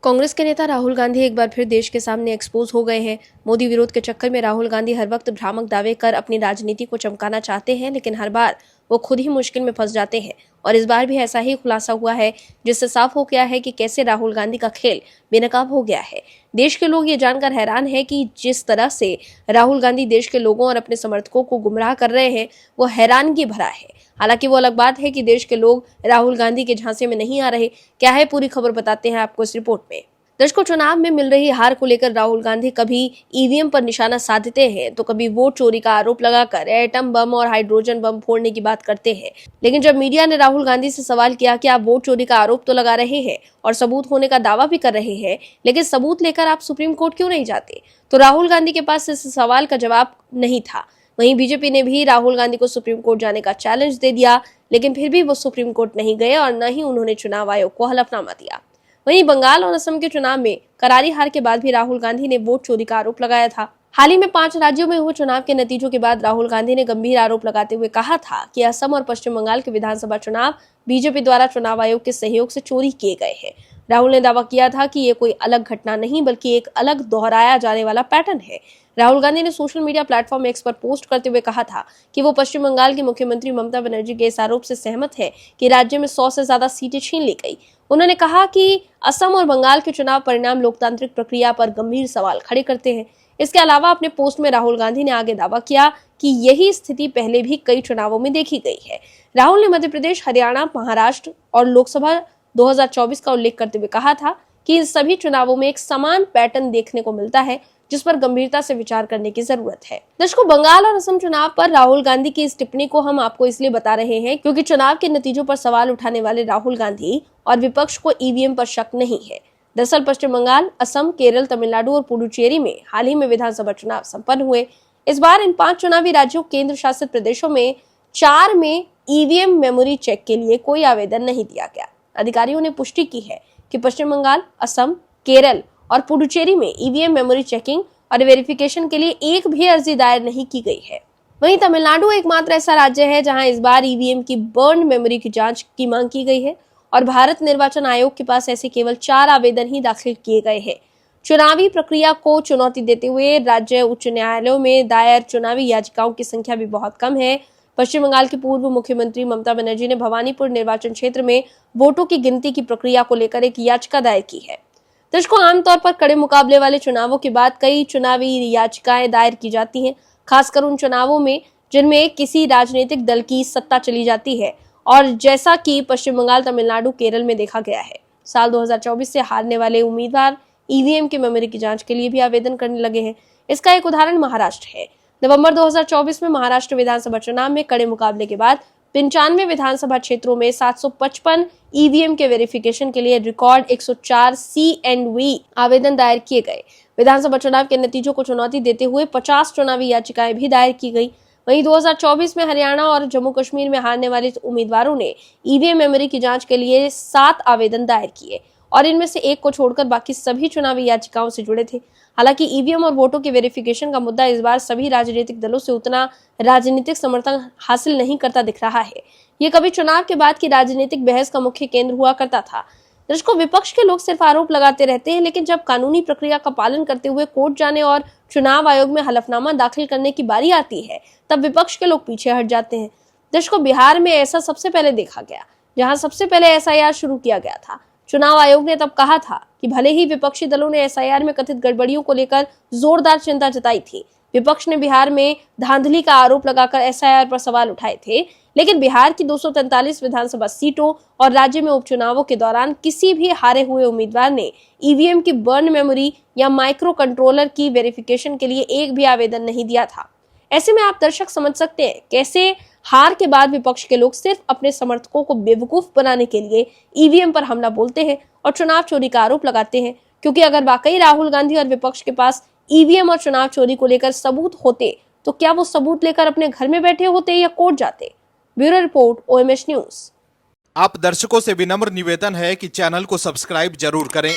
कांग्रेस के नेता राहुल गांधी एक बार फिर देश के सामने एक्सपोज हो गए हैं। मोदी विरोध के चक्कर में राहुल गांधी हर वक्त भ्रामक दावे कर अपनी राजनीति को चमकाना चाहते हैं, लेकिन हर बार वो खुद ही मुश्किल में फंस जाते हैं। और इस बार भी ऐसा ही खुलासा हुआ है, जिससे साफ हो गया है कि कैसे राहुल गांधी का खेल बेनकाब हो गया है। देश के लोग ये जानकर हैरान हैं कि जिस तरह से राहुल गांधी देश के लोगों और अपने समर्थकों को गुमराह कर रहे हैं, वो हैरानगी भरा है। हालांकि वो अलग बात है कि देश के लोग राहुल गांधी के झांसे में नहीं आ रहे। क्या है पूरी खबर, बताते हैं आपको इस रिपोर्ट में। दर्शकों, चुनाव में मिल रही हार को लेकर राहुल गांधी कभी ईवीएम पर निशाना साधते हैं तो कभी वोट चोरी का आरोप लगाकर एटम बम और हाइड्रोजन बम फोड़ने की बात करते हैं। लेकिन जब मीडिया ने राहुल गांधी से सवाल किया कि आप वोट चोरी का आरोप तो लगा रहे हैं और सबूत होने का दावा भी कर रहे हैं, लेकिन सबूत लेकर आप सुप्रीम कोर्ट क्यों नहीं जाते, तो राहुल गांधी के पास इस सवाल का जवाब नहीं था। वहीं बीजेपी ने भी राहुल गांधी को सुप्रीम कोर्ट जाने का चैलेंज दे दिया, लेकिन फिर भी वो सुप्रीम कोर्ट नहीं गए और न ही उन्होंने चुनाव आयोग को हलफनामा दिया। वहीं बंगाल और असम के चुनाव में करारी हार के बाद भी राहुल गांधी ने वोट चोरी का आरोप लगाया था। हाल ही में 5 राज्यों में हुए चुनाव के नतीजों के बाद राहुल गांधी ने गंभीर आरोप लगाते हुए कहा था कि असम और पश्चिम बंगाल के विधानसभा चुनाव बीजेपी द्वारा चुनाव आयोग के सहयोग से चोरी किए गए हैं। राहुल ने दावा किया था कि ये कोई अलग घटना नहीं बल्कि एक अलग दोहराया जाने वाला पैटर्न है। राहुल गांधी ने सोशल मीडिया प्लेटफॉर्म एक्स पर पोस्ट करते हुए कहा था कि वो पश्चिम बंगाल की मुख्यमंत्री ममता बनर्जी के इस आरोप से सहमत है कि राज्य में 100 से ज्यादा सीटें छीन ली गई। उन्होंने कहा कि असम और बंगाल के चुनाव परिणाम लोकतांत्रिक प्रक्रिया पर गंभीर सवाल खड़े करते हैं। इसके अलावा अपने पोस्ट में राहुल गांधी ने आगे दावा किया कि यही स्थिति पहले भी कई चुनावों में देखी गई है। राहुल ने मध्य प्रदेश, हरियाणा, महाराष्ट्र और लोकसभा 2024 का उल्लेख करते हुए कहा था कि इन सभी चुनावों में एक समान पैटर्न देखने को मिलता है, जिस पर गंभीरता से विचार करने की जरूरत है। दर्शकों, बंगाल और असम चुनाव पर राहुल गांधी की इस टिप्पणी को हम आपको इसलिए बता रहे हैं क्योंकि चुनाव के नतीजों पर सवाल उठाने वाले राहुल गांधी और विपक्ष को ईवीएम पर शक नहीं है। दरअसल पश्चिम बंगाल, असम, केरल, तमिलनाडु और पुडुचेरी में हाल ही में विधानसभा चुनाव संपन्न हुए। इस बार इन 5 चुनावी राज्यों, केंद्र शासित प्रदेशों में 4 में ईवीएम मेमोरी चेक के लिए कोई आवेदन नहीं दिया गया। अधिकारियों ने पुष्टि की है कि पश्चिम बंगाल, असम, केरल और पुडुचेरी में ईवीएम मेमोरी चेकिंग और वेरिफिकेशन के लिए एक भी अर्जी दायर नहीं की गई है। वहीं तमिलनाडु एकमात्र ऐसा राज्य है जहां इस बार ईवीएम की बर्न मेमोरी की जांच की मांग की गई है और भारत निर्वाचन आयोग के पास ऐसे केवल 4 आवेदन ही दाखिल किए गए हैं। चुनावी प्रक्रिया को चुनौती देते हुए राज्य उच्च न्यायालयों में दायर चुनावी याचिकाओं की संख्या भी बहुत कम है। पश्चिम बंगाल की पूर्व मुख्यमंत्री ममता बनर्जी ने भवानीपुर निर्वाचन क्षेत्र में वोटों की गिनती की प्रक्रिया को लेकर एक याचिका दायर की है। दर्शकों, आमतौर पर कड़े मुकाबले वाले चुनावों के बाद कई चुनावी याचिकाएं दायर की जाती हैं, खासकर उन चुनावों में जिनमें किसी राजनीतिक दल की सत्ता चली जाती है, और जैसा कि पश्चिम बंगाल, तमिलनाडु, केरल में देखा गया है। साल 2024 से हारने वाले उम्मीदवार ईवीएम की मेमोरी की जांच के लिए भी आवेदन करने लगे हैं। इसका एक उदाहरण महाराष्ट्र है। नवंबर 2024 में महाराष्ट्र विधानसभा चुनाव में कड़े मुकाबले के बाद 95 विधानसभा क्षेत्रों में 755 ईवीएम के वेरिफिकेशन के लिए रिकॉर्ड 104 C&V आवेदन दायर किए गए। विधानसभा चुनाव के नतीजों को चुनौती देते हुए 50 चुनावी याचिकाएं भी दायर की गई। वहीं 2024 में हरियाणा और जम्मू कश्मीर में हारने वाले उम्मीदवारों ने ईवीएम मेमोरी की जांच के लिए 7 आवेदन दायर किए और इनमें से एक को छोड़कर बाकी सभी चुनावी याचिकाओं से जुड़े थे। हालांकि ईवीएम और वोटों के वेरिफिकेशन का मुद्दा इस बार सभी राजनीतिक दलों से उतना राजनीतिक समर्थन हासिल नहीं करता दिख रहा है। ये कभी चुनाव के बाद की राजनीतिक बहस का मुख्य केंद्र हुआ करता था। दर्शकों, विपक्ष के लोग सिर्फ आरोप लगाते रहते हैं, लेकिन जब कानूनी प्रक्रिया का पालन करते हुए कोर्ट जाने और चुनाव आयोग में हलफनामा दाखिल करने की बारी आती है, तब विपक्ष के लोग पीछे हट जाते हैं। दर्शकों, बिहार में ऐसा सबसे पहले देखा गया, जहां सबसे पहले एसआईआर शुरू किया गया था। चुनाव आयोग ने तब कहा था कि भले ही विपक्षी दलों ने एसआईआर में कथित गड़बड़ियों को लेकर जोरदार चिंता जताई थी, विपक्ष ने बिहार में धांधली का आरोप लगाकर एसआईआर पर सवाल उठाए थे, लेकिन बिहार की 243 विधानसभा सीटों और राज्य में उपचुनावों के दौरान किसी भी हारे हुए उम्मीदवार ने ईवीएम की बर्न मेमोरी या माइक्रो कंट्रोलर की वेरिफिकेशन के लिए एक भी आवेदन नहीं दिया था। ऐसे में आप दर्शक समझ सकते हैं कैसे हार के बाद विपक्ष के लोग सिर्फ अपने समर्थकों को बेवकूफ बनाने के लिए ईवीएम पर हमला बोलते हैं और चुनाव चोरी का आरोप लगाते हैं। क्योंकि अगर वाकई राहुल गांधी और विपक्ष के पास ईवीएम और चुनाव चोरी को लेकर सबूत होते, तो क्या वो सबूत लेकर अपने घर में बैठे होते या कोर्ट जाते? Bureau report, OMH news. आप दर्शकों से विनम्र निवेदन है कि चैनल को सब्सक्राइब जरूर करें